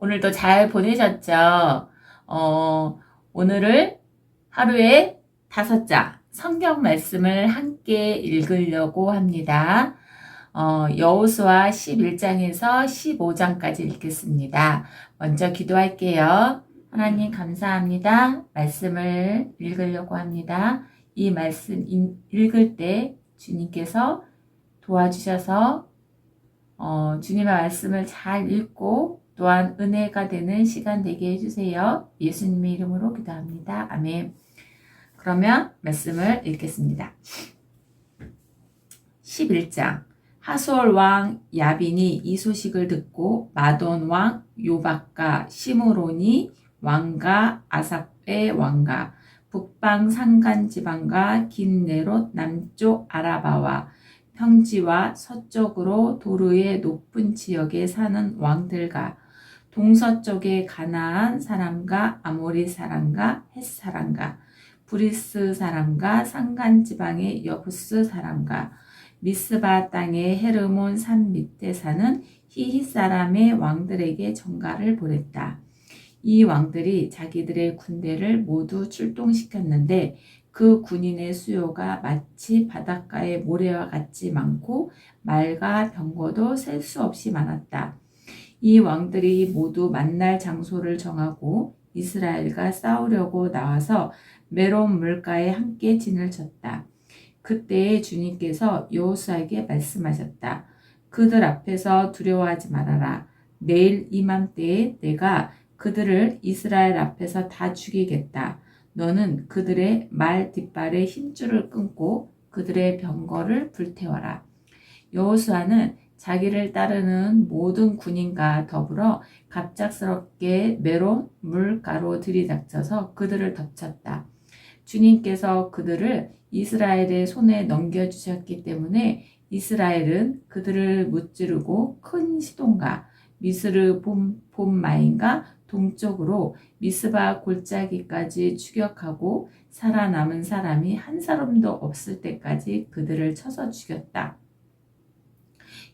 오늘도 잘 보내셨죠? 오늘을 하루에 5장 성경 말씀을 함께 읽으려고 합니다. 여호수아 11장에서 15장까지 읽겠습니다. 먼저 기도할게요. 하나님 감사합니다. 말씀을 읽으려고 합니다. 이 말씀 읽을 때 주님께서 도와주셔서 주님의 말씀을 잘 읽고 또한 은혜가 되는 시간 되게 해주세요. 예수님의 이름으로 기도합니다. 아멘. 그러면 말씀을 읽겠습니다. 11장 하솔 왕 야빈이 이 소식을 듣고 마돈 왕 요박과 시므론이 왕과 아삽의 왕과 북방 산간 지방과 긴네롯 남쪽 아라바와 평지와 서쪽으로 도르의 높은 지역에 사는 왕들과 동서쪽의 가나안 사람과 아모리 사람과 헷 사람과 브리스 사람과 산간 지방의 여부스 사람과 미스바 땅의 헤르몬 산 밑에 사는 히히 사람의 왕들에게 전가를 보냈다. 이 왕들이 자기들의 군대를 모두 출동시켰는데 그 군인의 수요가 마치 바닷가의 모래와 같이 많고 말과 병거도 셀 수 없이 많았다. 이 왕들이 모두 만날 장소를 정하고 이스라엘과 싸우려고 나와서 메론 물가에 함께 진을 쳤다. 그때에 주님께서 여호수아에게 말씀하셨다. 그들 앞에서 두려워하지 말아라. 내일 이맘때에 내가 그들을 이스라엘 앞에서 다 죽이겠다. 너는 그들의 말 뒷발에 힘줄을 끊고 그들의 병거를 불태워라. 여호수아는 자기를 따르는 모든 군인과 더불어 갑작스럽게 메론 물가로 들이닥쳐서 그들을 덮쳤다. 주님께서 그들을 이스라엘의 손에 넘겨주셨기 때문에 이스라엘은 그들을 무찌르고 큰 시돈과 미스르 봄마인과 동쪽으로 미스바 골짜기까지 추격하고 살아남은 사람이 한 사람도 없을 때까지 그들을 쳐서 죽였다.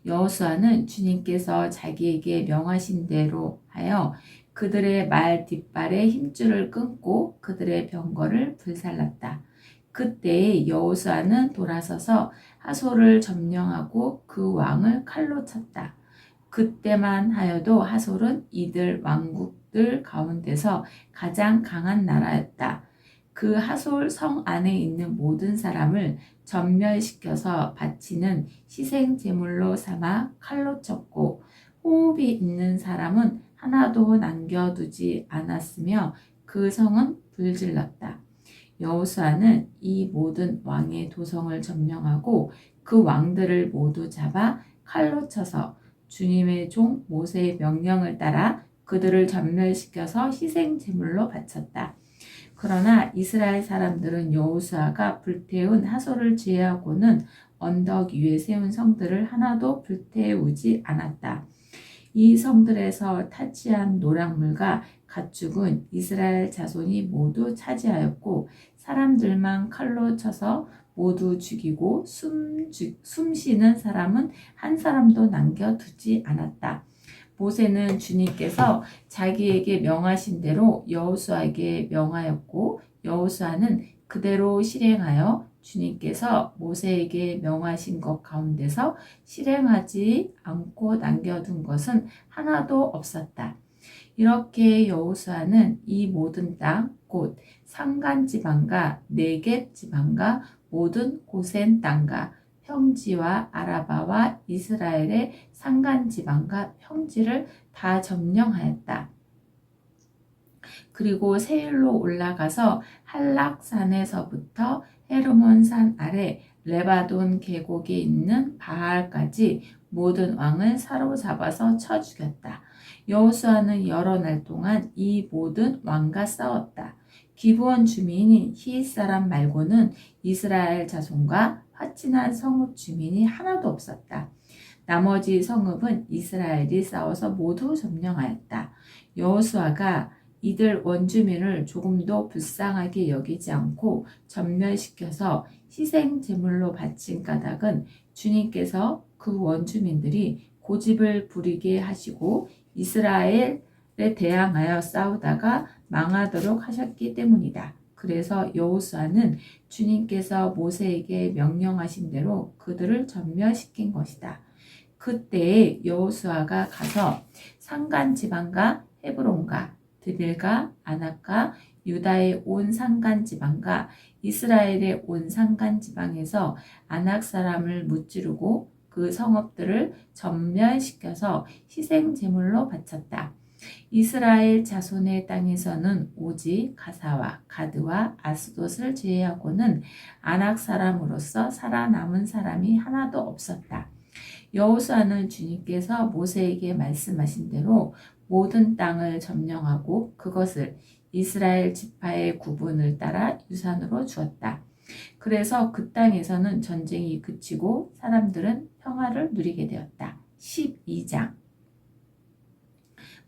여호수아는 주님께서 자기에게 명하신 대로 하여 그들의 말 뒷발에 힘줄을 끊고 그들의 병거를 불살랐다. 그때 여호수아는 돌아서서 하솔을 점령하고 그 왕을 칼로 쳤다. 그때만 하여도 하솔은 이들 왕국들 가운데서 가장 강한 나라였다. 그 하솔 성 안에 있는 모든 사람을 전멸시켜서 바치는 희생 제물로 삼아 칼로 쳤고 호흡이 있는 사람은 하나도 남겨두지 않았으며 그 성은 불질렀다. 여호수아는 이 모든 왕의 도성을 점령하고 그 왕들을 모두 잡아 칼로 쳐서 주님의 종 모세의 명령을 따라 그들을 전멸시켜서 희생 제물로 바쳤다. 그러나 이스라엘 사람들은 여호수아가 불태운 하솔을 제외하고는 언덕 위에 세운 성들을 하나도 불태우지 않았다. 이 성들에서 타치한 노략물과 가축은 이스라엘 자손이 모두 차지하였고 사람들만 칼로 쳐서 모두 죽이고 숨 쉬는 사람은 한 사람도 남겨두지 않았다. 모세는 주님께서 자기에게 명하신 대로 여호수아에게 명하였고 여호수아는 그대로 실행하여 주님께서 모세에게 명하신 것 가운데서 실행하지 않고 남겨둔 것은 하나도 없었다. 이렇게 여호수아는 이 모든 땅, 곧 산간 지방과 네겝 지방과 모든 고센 땅과 평지와 아라바와 이스라엘의 산간 지방과 평지를 다 점령하였다. 그리고 세일로 올라가서 한락산에서부터 헤르몬 산 아래 레바돈 계곡에 있는 바알까지 모든 왕을 사로잡아서 쳐 죽였다. 여호수아는 여러 날 동안 이 모든 왕과 싸웠다. 기브온 주민인 히윗 사람 말고는 이스라엘 자손과 화친한 성읍 주민이 하나도 없었다. 나머지 성읍은 이스라엘이 싸워서 모두 점령하였다. 여호수아가 이들 원주민을 조금도 불쌍하게 여기지 않고 전멸시켜서 희생 제물로 바친 까닭은 주님께서 그 원주민들이 고집을 부리게 하시고 이스라엘의 대항하여 싸우다가 망하도록 하셨기 때문이다. 그래서 여호수아는 주님께서 모세에게 명령하신 대로 그들을 전멸시킨 것이다. 그때에 여호수아가 가서 산간 지방과 헤브론과 드빌과 아낙과 유다의 온 산간 지방과 이스라엘의 온 산간 지방에서 아낙 사람을 무찌르고 그 성읍들을 전멸시켜서 희생 제물로 바쳤다. 이스라엘 자손의 땅에서는 오직 가사와 가드와 아스돗을 제외하고는 아낙 사람으로서 살아남은 사람이 하나도 없었다. 여호수아는 주님께서 모세에게 말씀하신 대로 모든 땅을 점령하고 그것을 이스라엘 지파의 구분을 따라 유산으로 주었다. 그래서 그 땅에서는 전쟁이 그치고 사람들은 평화를 누리게 되었다. 12장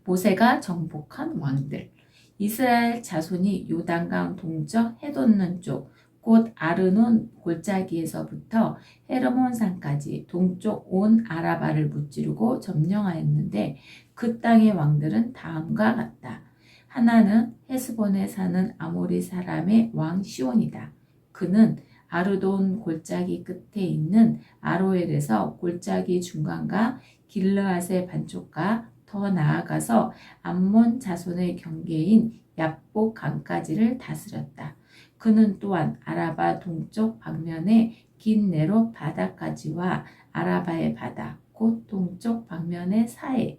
모세가 정복한 왕들. 이스라엘 자손이 요단강 동쪽 해돋는 쪽 곧 아르논 골짜기에서부터 헤르몬 산까지 동쪽 온 아라바를 무찌르고 점령하였는데 그 땅의 왕들은 다음과 같다. 하나는 헤스본에 사는 아모리 사람의 왕 시온이다. 그는 아르돈 골짜기 끝에 있는 아로엘에서 골짜기 중간과 길르앗의 반쪽과 더 나아가서 암몬 자손의 경계인 얍복 강까지를 다스렸다. 그는 또한 아라바 동쪽 방면의 긴 네롯 바다까지와 아라바의 바다 곧 동쪽 방면의 사해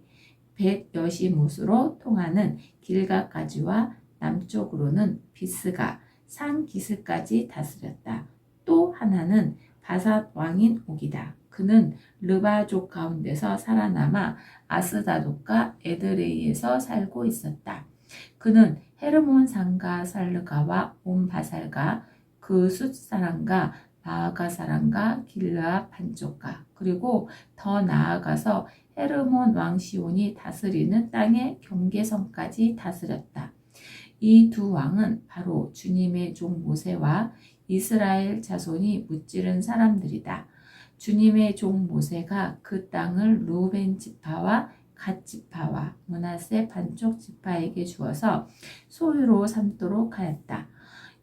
벳 여시못으로 통하는 길가까지와 남쪽으로는 비스가 산 기스까지 다스렸다. 또 하나는 바삿 왕인 옥이다. 그는 르바족 가운데서 살아남아 아스다독과 에드레이에서 살고 있었다. 그는 헤르몬 산과 살르가와 온 바살과 그 숫 사람과 마아가 사람과 길르앗 반쪽과 그리고 더 나아가서 헤르몬 왕 시온이 다스리는 땅의 경계선까지 다스렸다. 이 두 왕은 바로 주님의 종 모세와 이스라엘 자손이 무찌른 사람들이다. 주님의 종 모세가 그 땅을 루벤 지파와 갓 지파와 므낫세 반쪽 지파에게 주어서 소유로 삼도록 하였다.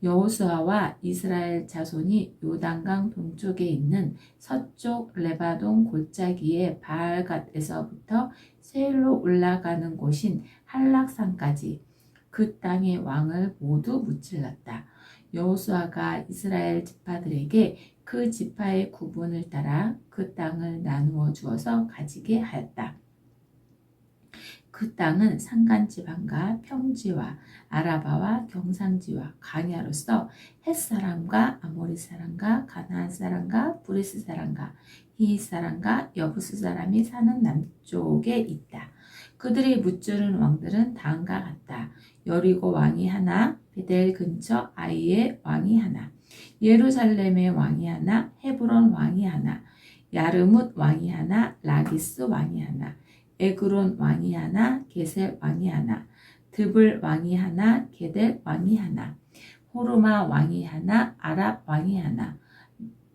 여호수아와 이스라엘 자손이 요단강 동쪽에 있는 서쪽 레바논 골짜기의 바알갓에서부터 세일로 올라가는 곳인 할락산까지 그 땅의 왕을 모두 무찔렀다. 여호수아가 이스라엘 지파들에게 그 지파의 구분을 따라 그 땅을 나누어 주어서 가지게 하였다. 그 땅은 산간지방과 평지와 아라바와 경상지와 강야로서 헷사람과 아모리 사람과 가나안 사람과 브리스 사람과 히윗 사람과 여부스 사람이 사는 남쪽에 있다. 그들이 무찌른 왕들은 다음과 같다. 여리고 왕이 하나, 베델 근처 아이의 왕이 하나, 예루살렘의 왕이 하나, 헤브론 왕이 하나, 야르뭇 왕이 하나, 라기스 왕이 하나, 에그론 왕이 하나, 게셀 왕이 하나, 드블 왕이 하나, 게델 왕이 하나, 호르마 왕이 하나, 아랍 왕이 하나,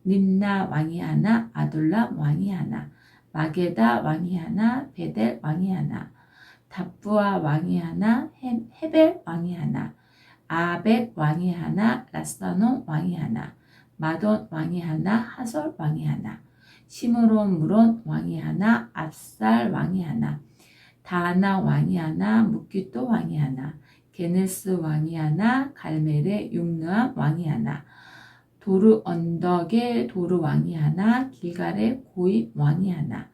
림나 왕이 하나, 아둘람 왕이 하나, 마게다 왕이 하나, 베델 왕이 하나, 답부아 왕이 하나, 헤벨 왕이 하나, 아벡 왕이 하나, 라스다논 왕이 하나, 마돈 왕이 하나, 하솔 왕이 하나, 시므론 무론 왕이 하나, 압살 왕이 하나, 다하나 왕이 하나, 묵기또 왕이 하나, 게네스 왕이 하나, 갈멜의 육르암 왕이 하나, 도르 언덕의 도르 왕이 하나, 길갈의 고입 왕이 하나,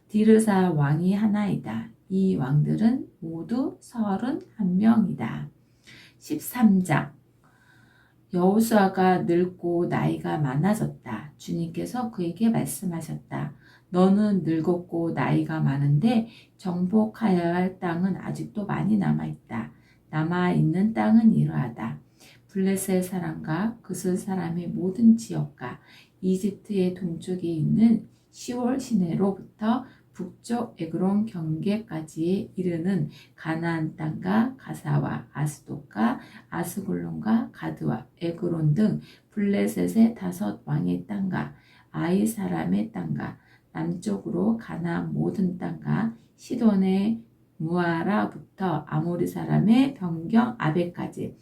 디르사 왕이 하나이다. 이 왕들은 모두 31명이다. 13장 여호수아가 늙고 나이가 많아졌다. 주님께서 그에게 말씀하셨다. 너는 늙었고 나이가 많은데 정복하여야 할 땅은 아직도 많이 남아있다. 남아있는 땅은 이러하다. 블레셋 사람과 그슬 사람의 모든 지역과 이집트의 동쪽에 있는 시월 시내로부터 북쪽 에그론 경계까지에 이르는 가나안 땅과 가사와 아스돗과 아스글론과 가드와 에그론 등 블레셋의 5 왕의 땅과 아이 사람의 땅과 남쪽으로 가나안 모든 땅과 시돈의 무아라부터 아모리 사람의 변경 아베까지,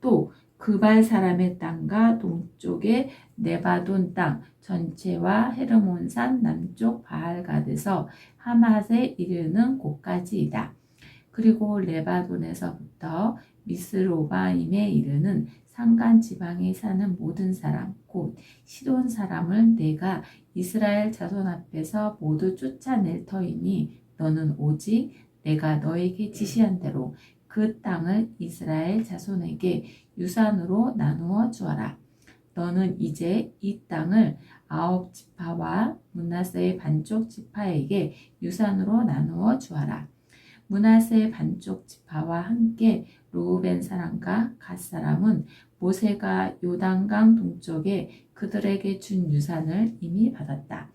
또 그발 사람의 땅과 동쪽의 네바돈 땅 전체와 헤르몬산 남쪽 바알갓에서 하맛에 이르는 곳까지이다. 그리고 레바논에서부터 미스로바임에 이르는 산간 지방에 사는 모든 사람 곧 시돈 사람을 내가 이스라엘 자손 앞에서 모두 쫓아낼 터이니 너는 오직 내가 너에게 지시한 대로 그 땅을 이스라엘 자손에게 유산으로 나누어 주어라. 너는 이제 이 땅을 9지파와 므낫세의 반쪽 지파에게 유산으로 나누어 주어라. 므낫세의 반쪽 지파와 함께 르우벤 사람과 갓 사람은 모세가 요단강 동쪽에 그들에게 준 유산을 이미 받았다.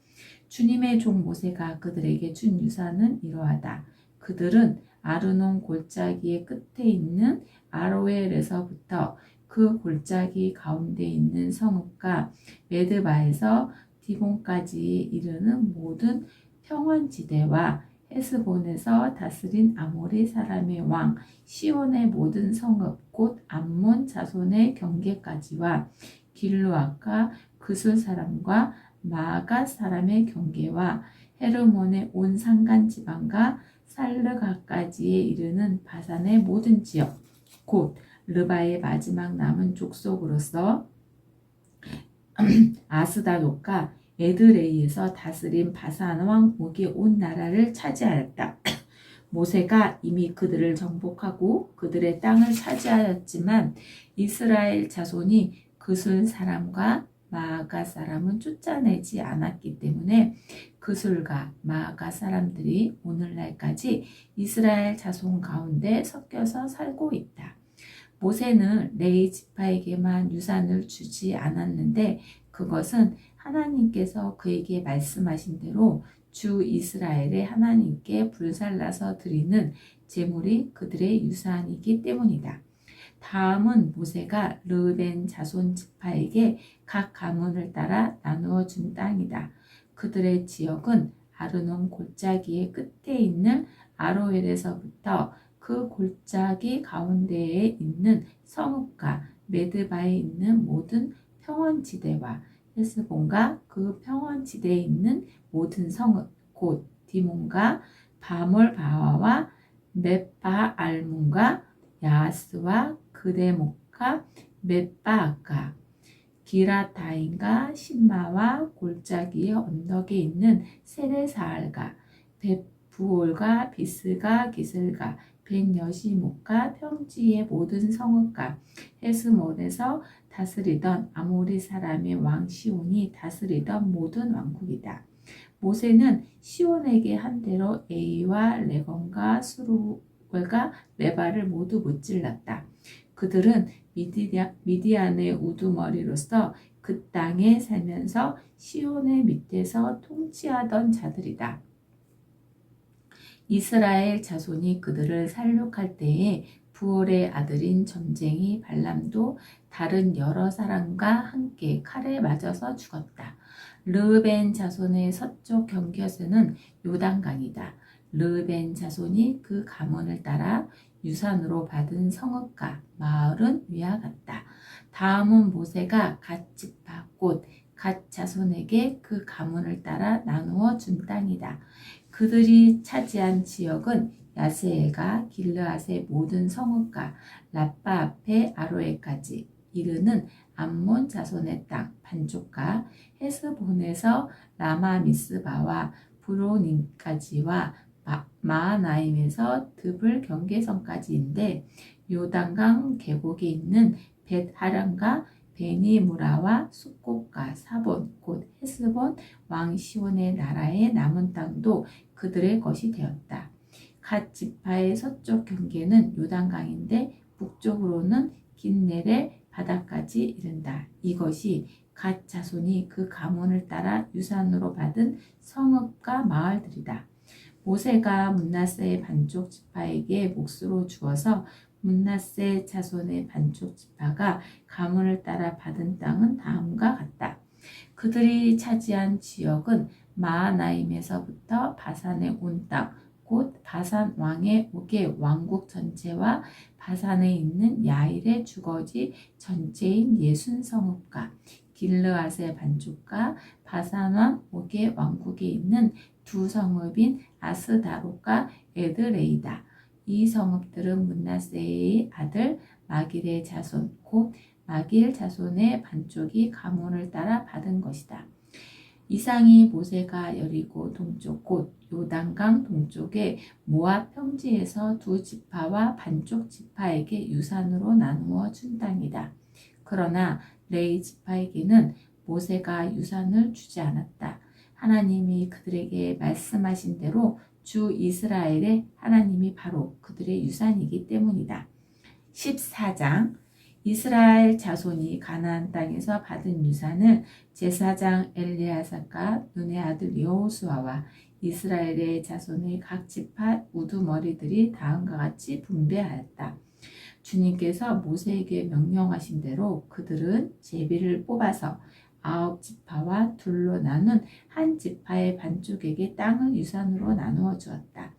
주님의 종 모세가 그들에게 준 유산은 이러하다. 그들은 아르논 골짜기의 끝에 있는 아로엘에서부터 그 골짜기 가운데 있는 성읍과 메드바에서 디본까지 이르는 모든 평원지대와 헤스본에서 다스린 아모리 사람의 왕 시온의 모든 성읍 곧 암몬 자손의 경계까지와 길르앗과 그술 사람과 마아갓 사람의 경계와 헤르몬의 온 산간 지방과 살르가까지에 이르는 바산의 모든 지역 곧 르바의 마지막 남은 족속으로서 아스다롯과 에드레이에서 다스린 바산 왕 옥이 온 나라를 차지하였다. 모세가 이미 그들을 정복하고 그들의 땅을 차지하였지만 이스라엘 자손이 그술 사람과 마아가 사람은 쫓아내지 않았기 때문에 그술과 마아가 사람들이 오늘날까지 이스라엘 자손 가운데 섞여서 살고 있다. 모세는 레위 지파에게만 유산을 주지 않았는데 그것은 하나님께서 그에게 말씀하신 대로 주 이스라엘의 하나님께 불살라서 드리는 제물이 그들의 유산이기 때문이다. 다음은 모세가 르우벤 자손 지파에게 각 가문을 따라 나누어 준 땅이다. 그들의 지역은 아르논 골짜기의 끝에 있는 아로엘에서부터 그 골짜기 가운데에 있는 성읍과 메드바에 있는 모든 평원지대와 헤스본과 그 평원지대에 있는 모든 성읍 곧 디몬과 바몰바와와 벳바알문과 야스와 그데목과 벳바아까 기라타임과 신마와 골짜기의 언덕에 있는 세레사알과 벳부올과 비스가 기슬가 벳여시목과 평지의 모든 성읍과 헤스몬에서 다스리던 아모리 사람의 왕 시온이 다스리던 모든 왕국이다. 모세는 시온에게 한 대로 에이와 레건과 수루과 레바를 모두 무찔렀다. 그들은 미디안의 우두머리로서 그 땅에 살면서 시온의 밑에서 통치하던 자들이다. 이스라엘 자손이 그들을 살육할 때에 부올의 아들인 점쟁이 발람도 다른 여러 사람과 함께 칼에 맞아서 죽었다. 르우벤 자손의 서쪽 경계선은 요단강이다. 르우벤 자손이 그 가문을 따라 유산으로 받은 성읍과 마을은 위와 같다. 다음은 모세가 갓 지파 곧 갓 자손에게 그 가문을 따라 나누어 준 땅이다. 그들이 차지한 지역은 야세엘과 길르앗의 모든 성읍과 라빠 앞에 아로에까지 이르는 암몬 자손의 땅 반쪽과 헤스본에서 라마 미스바와 브로님까지와 마하나임에서 드블 경계선까지인데 요단강 계곡에 있는 벳하량과 베니무라와 숫꽃과 사본 곧 헤스본 왕 시온의 나라의 남은 땅도 그들의 것이 되었다. 갓 지파의 서쪽 경계는 요단강인데 북쪽으로는 긴네레 바다까지 이른다. 이것이 갓 자손이 그 가문을 따라 유산으로 받은 성읍과 마을들이다. 모세가 므낫세의 반쪽 지파에게 몫으로 주어서 므낫세 자손의 반쪽 지파가 가문을 따라 받은 땅은 다음과 같다. 그들이 차지한 지역은 마하나임에서부터 바산의 온 땅, 곧 바산 왕의 옥의 왕국 전체와 바산에 있는 야일의 주거지 전체인 60성읍과 길르앗의 반쪽과 바산 왕 옥의 왕국에 있는 두 성읍인 아스다롯과 에드레이다. 이 성읍들은 므낫세의 아들 마길의 자손 곧 마길 자손의 반쪽이 가문을 따라 받은 것이다. 이상이 모세가 여리고 동쪽 곧 요단강 동쪽의 모압 평지에서 두 지파와 반쪽 지파에게 유산으로 나누어 준 땅이다. 그러나 레위 지파에게는 모세가 유산을 주지 않았다. 하나님이 그들에게 말씀하신 대로 주 이스라엘의 하나님이 바로 그들의 유산이기 때문이다. 14장 이스라엘 자손이 가나안 땅에서 받은 유산을 제사장 엘리야사가 눈의 아들 여호수아와 이스라엘의 자손의 각 지파 우두머리들이 다음과 같이 분배하였다. 주님께서 모세에게 명령하신 대로 그들은 제비를 뽑아서 9지파와 둘로 나눈 한 지파의 반쪽에게 땅을 유산으로 나누어 주었다.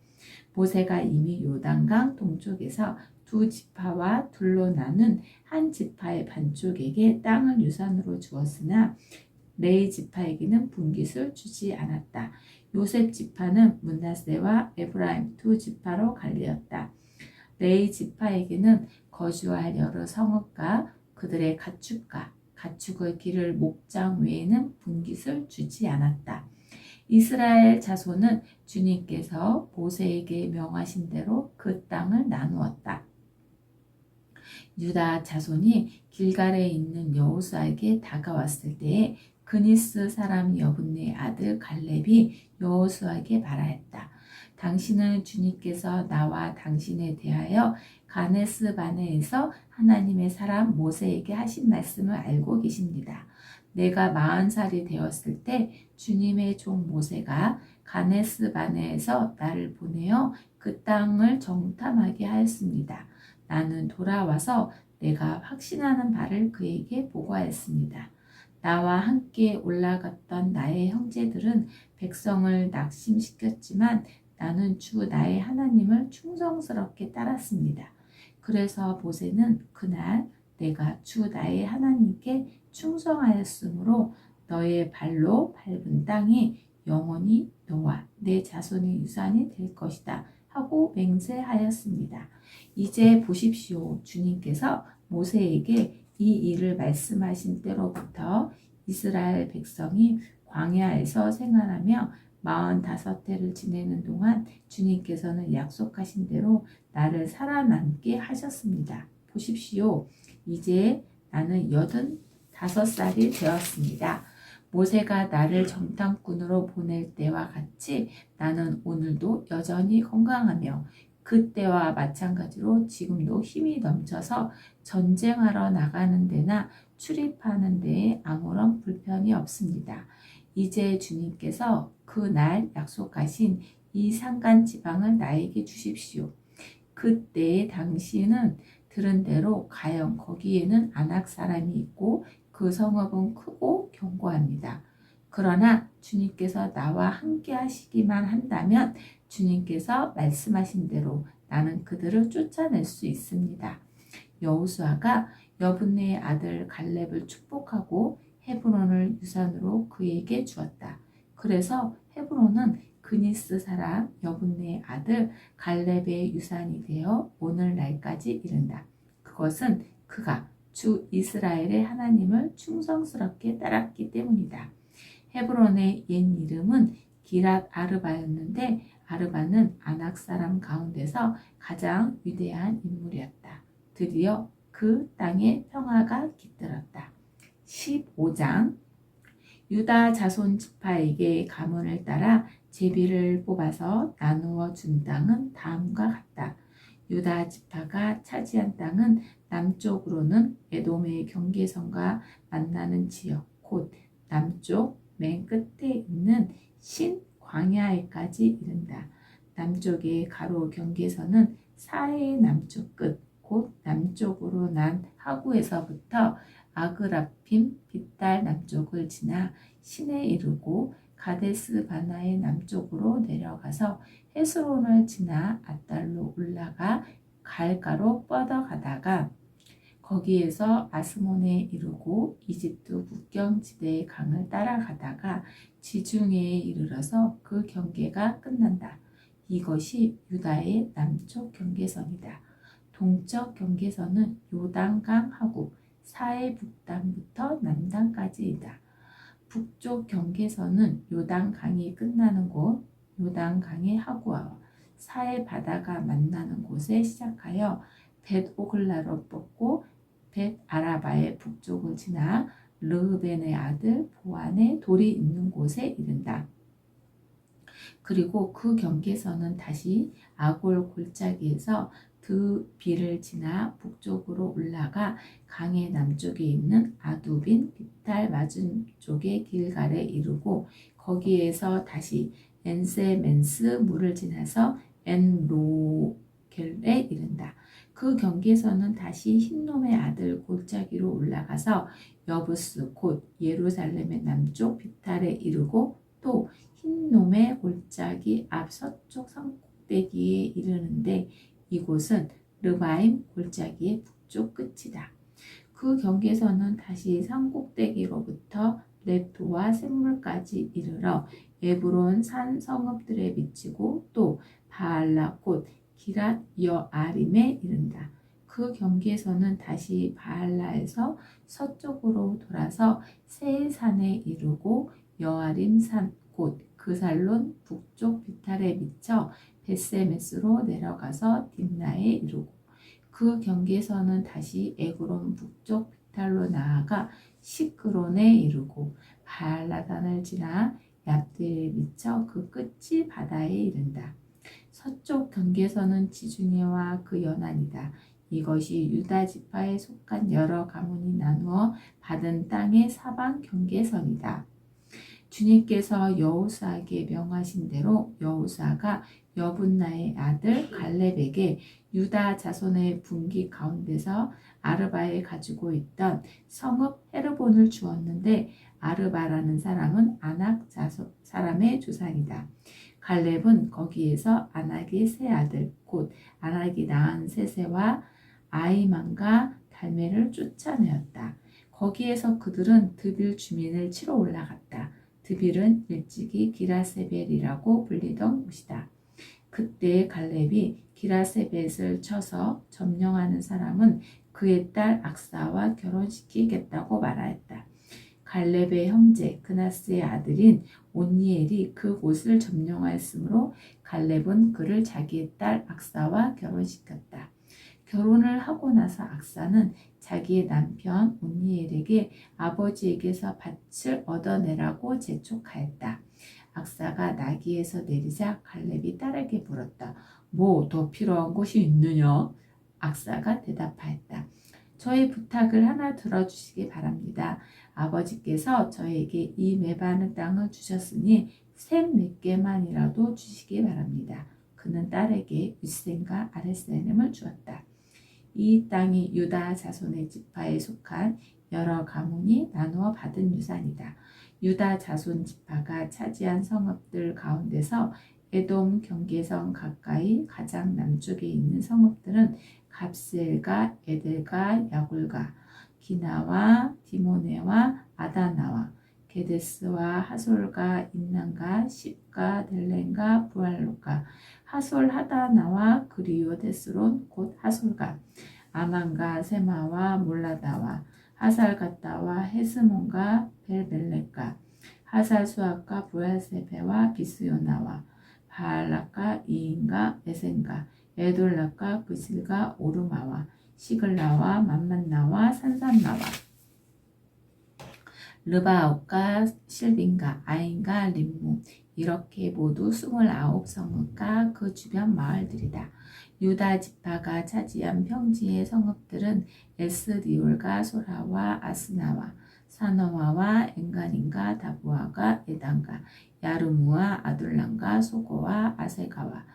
모세가 이미 요단강 동쪽에서 두 지파와 둘로 나눈 한 지파의 반쪽에게 땅을 유산으로 주었으나 레위 지파에게는 분깃을 주지 않았다. 요셉 지파는 므낫세와 에브라임 두 지파로 갈리었다. 레위 지파에게는 거주할 여러 성읍과 그들의 가축을 기를 목장 외에는 분깃을 주지 않았다. 이스라엘 자손은 주님께서 모세에게 명하신 대로 그 땅을 나누었다. 유다 자손이 길갈에 있는 여호수아에게 다가왔을 때에 그니스 사람 여분네 아들 갈렙이 여호수아에게 말하였다. 당신은 주님께서 나와 당신에 대하여 가네스 바네에서 하나님의 사람 모세에게 하신 말씀을 알고 계십니다. 내가 40살이 되었을 때 주님의 종 모세가 가네스 바네에서 나를 보내어 그 땅을 정탐하게 하였습니다. 나는 돌아와서 내가 확신하는 바를 그에게 보고하였습니다. 나와 함께 올라갔던 나의 형제들은 백성을 낙심시켰지만 나는 주 나의 하나님을 충성스럽게 따랐습니다. 그래서 모세는 그날 내가 주 나의 하나님께 충성하였으므로 너의 발로 밟은 땅이 영원히 너와 내 자손의 유산이 될 것이다 하고 맹세하였습니다. 이제 보십시오. 주님께서 모세에게 이 일을 말씀하신 때로부터 이스라엘 백성이 광야에서 생활하며 45해를 지내는 동안 주님께서는 약속하신 대로 나를 살아남게 하셨습니다. 보십시오. 이제 나는 85살이 되었습니다. 모세가 나를 정탐꾼으로 보낼 때와 같이 나는 오늘도 여전히 건강하며 그때와 마찬가지로 지금도 힘이 넘쳐서 전쟁하러 나가는 데나 출입하는 데에 아무런 불편이 없습니다. 이제 주님께서 그날 약속하신 이 산간 지방을 나에게 주십시오. 그때 당신은 들은 대로 가영 거기에는 아낙 사람이 있고 그 성읍은 크고 견고합니다. 그러나 주님께서 나와 함께 하시기만 한다면 주님께서 말씀하신 대로 나는 그들을 쫓아낼 수 있습니다. 여호수아가 여분네의 아들 갈렙을 축복하고 헤브론을 유산으로 그에게 주었다. 그래서 헤브론은 그니스 사람 여분네의 아들 갈렙의 유산이 되어 오늘날까지 이른다. 그것은 그가 주 이스라엘의 하나님을 충성스럽게 따랐기 때문이다. 헤브론의 옛 이름은 기랏 아르바였는데 아르바는 아낙 사람 가운데서 가장 위대한 인물이었다. 드디어 그 땅에 평화가 깃들었다. 15장 유다 자손 지파에게 가문을 따라 제비를 뽑아서 나누어 준 땅은 다음과 같다. 유다 지파가 차지한 땅은 남쪽으로는 에돔의 경계선과 만나는 지역, 곧 남쪽 맨 끝에 있는 신 광야에까지 이른다. 남쪽의 가로 경계선은 사해의 남쪽 끝, 곧 남쪽으로 난 하구에서부터 아그라핌 빗달 남쪽을 지나 신에 이르고 가데스 바나의 남쪽으로 내려가서 헤스론을 지나 아달로 올라가 갈가로 뻗어가다가 거기에서 아스몬에 이르고 이집트 국경지대의 강을 따라가다가 지중해에 이르러서 그 경계가 끝난다. 이것이 유다의 남쪽 경계선이다. 동쪽 경계선은 요단강하고 사해 북단부터 남단까지이다. 북쪽 경계선은 요단강이 끝나는 곳, 요단강의 하구와 사해 바다가 만나는 곳에 시작하여 벳 오글라로 뻗고 벳 아라바의 북쪽을 지나 르흐벤의 아들 보안의 돌이 있는 곳에 이른다. 그리고 그 경계선은 다시 아골 골짜기에서 드비를 지나 북쪽으로 올라가 강의 남쪽에 있는 아두빈 빗달 맞은 쪽의 길갈에 이르고 거기에서 다시 엔세멘스 물을 지나서 엔로겔에 이른다. 그 경계선은 다시 흰놈의 아들 골짜기로 올라가서 여부스 곧 예루살렘의 남쪽 빗달에 이르고 또 흰놈의 골짜기 앞 서쪽 산꼭대기에 이르는데 이곳은 르바임 골짜기의 북쪽 끝이다. 그 경계선은 다시 산꼭대기로부터 렙도와 샘물까지 이르러 에브론 산 성읍들에 미치고 또 바알라 곧 기랏 여아림에 이른다. 그 경계선은 다시 바알라에서 서쪽으로 돌아서 세산에 이르고 여아림 산 곧 그살론 북쪽 비탈에 미쳐 벳세메스로 내려가서 딥나에 이르고 그 경계선은 다시 에그론 북쪽 비탈로 나아가 시크론에 이르고 바알라단을 지나 얍드에 미쳐 그 끝이 바다에 이른다. 서쪽 경계선은 지중해와 그 연안이다. 이것이 유다 지파에 속한 여러 가문이 나누어 받은 땅의 사방 경계선이다. 주님께서 여호수아에게 명하신 대로 여호수아가 여분나의 아들 갈렙에게 유다 자손의 분기 가운데서 아르바에 가지고 있던 성읍 헤르본을 주었는데 아르바라는 사람은 아낙 사람의 조상이다. 갈렙은 거기에서 아낙의 세 아들 곧 아낙이 낳은 세세와 아이만과 달메를 쫓아내었다. 거기에서 그들은 드빌 주민을 치러 올라갔다. 드빌은 일찍이 기라세벨이라고 불리던 곳이다. 그때 갈렙이 기라세벳을 쳐서 점령하는 사람은 그의 딸 악사와 결혼시키겠다고 말하였다. 갈렙의 형제 그나스의 아들인 온니엘이 그곳을 점령하였으므로 갈렙은 그를 자기의 딸 악사와 결혼시켰다. 결혼을 하고 나서 악사는 자기의 남편 온니엘에게 아버지에게서 밭을 얻어내라고 재촉하였다. 악사가 나귀에서 내리자 갈렙이 딸에게 물었다. 뭐 더 필요한 것이 있느냐? 악사가 대답하였다. 저의 부탁을 하나 들어주시기 바랍니다. 아버지께서 저에게 이 메바는 땅을 주셨으니 샘 몇 개만이라도 주시기 바랍니다. 그는 딸에게 윗셈과 아랫셈을 주었다. 이 땅이 유다 자손의 지파에 속한 여러 가문이 나누어 받은 유산이다. 유다 자손 지파가 차지한 성읍들 가운데서 에돔 경계선 가까이 가장 남쪽에 있는 성읍들은 갑셀과 에델과 야굴과 기나와 디모네와 아다나와 게데스와 하솔과 인난과 십과 델렌과 부알로가 하솔 하다나와 그리오 데스론 곧 하솔가 아만과 세마와 몰라다와 하살가다와 헤스몬과 벨벨렉과 하살수아과 부알세베와 비스요나와 바알락과 이인과 에센과 에돌락과 그실과 오르마와 시글라와 만만나와 산산나와 르바옥과 실빈과 아인과 림무 이렇게 모두 29성읍과 그 주변 마을들이다. 유다 지파가 차지한 평지의 성읍들은 에스디올과 소라와 아스나와 사노아와 엔간인과 다부아가 에단과 야르무와 아둘람과 소고와 아세가와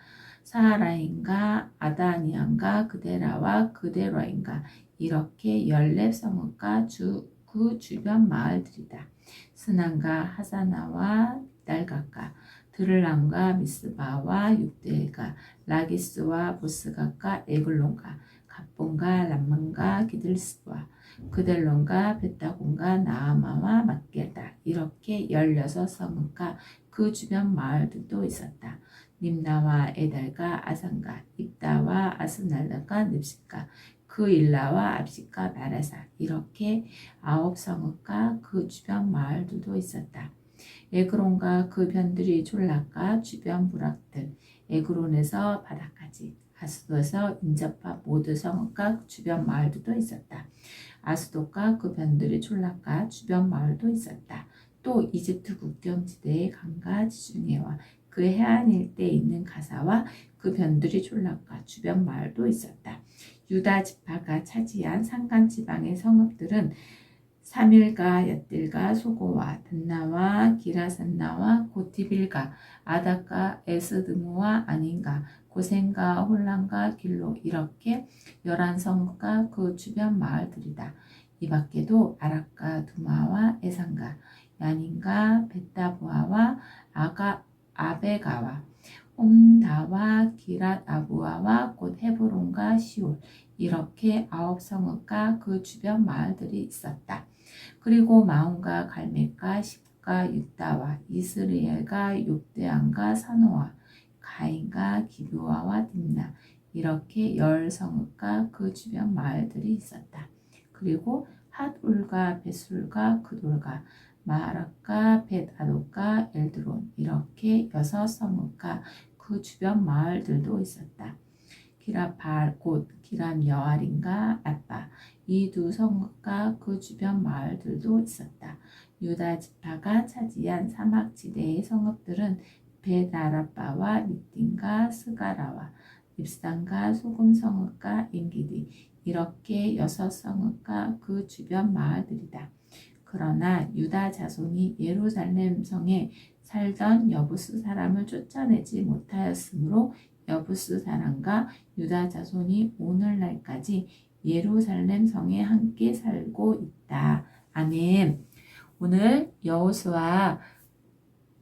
사하라인과 아다니안과 그데라와 그데로인과 이렇게 14성읍과 그 주변 마을들이다. 스난과 하사나와 10달 가까 드를람과 미스바와 6대가 라기스와 보스가까 에글론가 갑본과 람만과 기들스와 그델론과 베타곤과 나아마와 막게다 이렇게 16성읍과 그 주변 마을들도 있었다. 님나와 에달과 아산가 입다와 아스날다가 늪시가 그 일라와 압시가 마라사 이렇게 9성읍과 그 주변 마을들도 있었다. 에그론과 그 변들이 졸라가 주변 부락들 에그론에서 바다까지 아수도에서 인접한 모두 성읍과 주변 마을들도 있었다. 아수도과 그 변들이 졸라가 주변 마을도 있었다. 또 이집트 국경지대의 강과 지중해와 그 해안 일대에 있는 가사와 그 변들이 졸라가 주변 마을도 있었다. 유다 지파가 차지한 산간 지방의 성읍들은 사밀과 얏딜과 소고와 단나와 기라산나와 고티빌가 아다가 에스드무와 아닌가 고센과 홀란과 길로 이렇게 11성읍과 그 주변 마을들이다. 이 밖에도 아락과 두마와 에산가 야닌과 베타부아와 아베가와 홈다와 기랏 아부아와 곧 헤브론과 시올 이렇게 9성읍과 그 주변 마을들이 있었다. 그리고 마온과 갈멜과 십과 유다와 이스라엘과 욕대안과 사노아 가인과 기브아와 딥나 이렇게 10성읍과 그 주변 마을들이 있었다. 그리고 핫울과 베술과 그돌과 마락과 벳아독과 엘드론 이렇게 6성읍과 그 주변 마을들도 있었다. 기라발 곧 기람 여아린과 아빠 이 두 성읍과 그 주변 마을들도 있었다. 유다 지파가 차지한 사막지대의 성읍들은 벳아라바와 미딘과 스가라와 립산과 소금 성읍과 엔기디 이렇게 6성읍과 그 주변 마을들이다. 그러나 유다 자손이 예루살렘 성에 살던 여부스 사람을 쫓아내지 못하였으므로 여부스 사람과 유다 자손이 오늘날까지 예루살렘 성에 함께 살고 있다. 아멘. 오늘 여호수아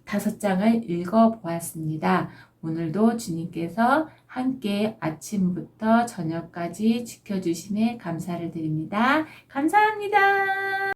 5장을 읽어보았습니다. 오늘도 주님께서 함께 아침부터 저녁까지 지켜주심에 감사를 드립니다. 감사합니다.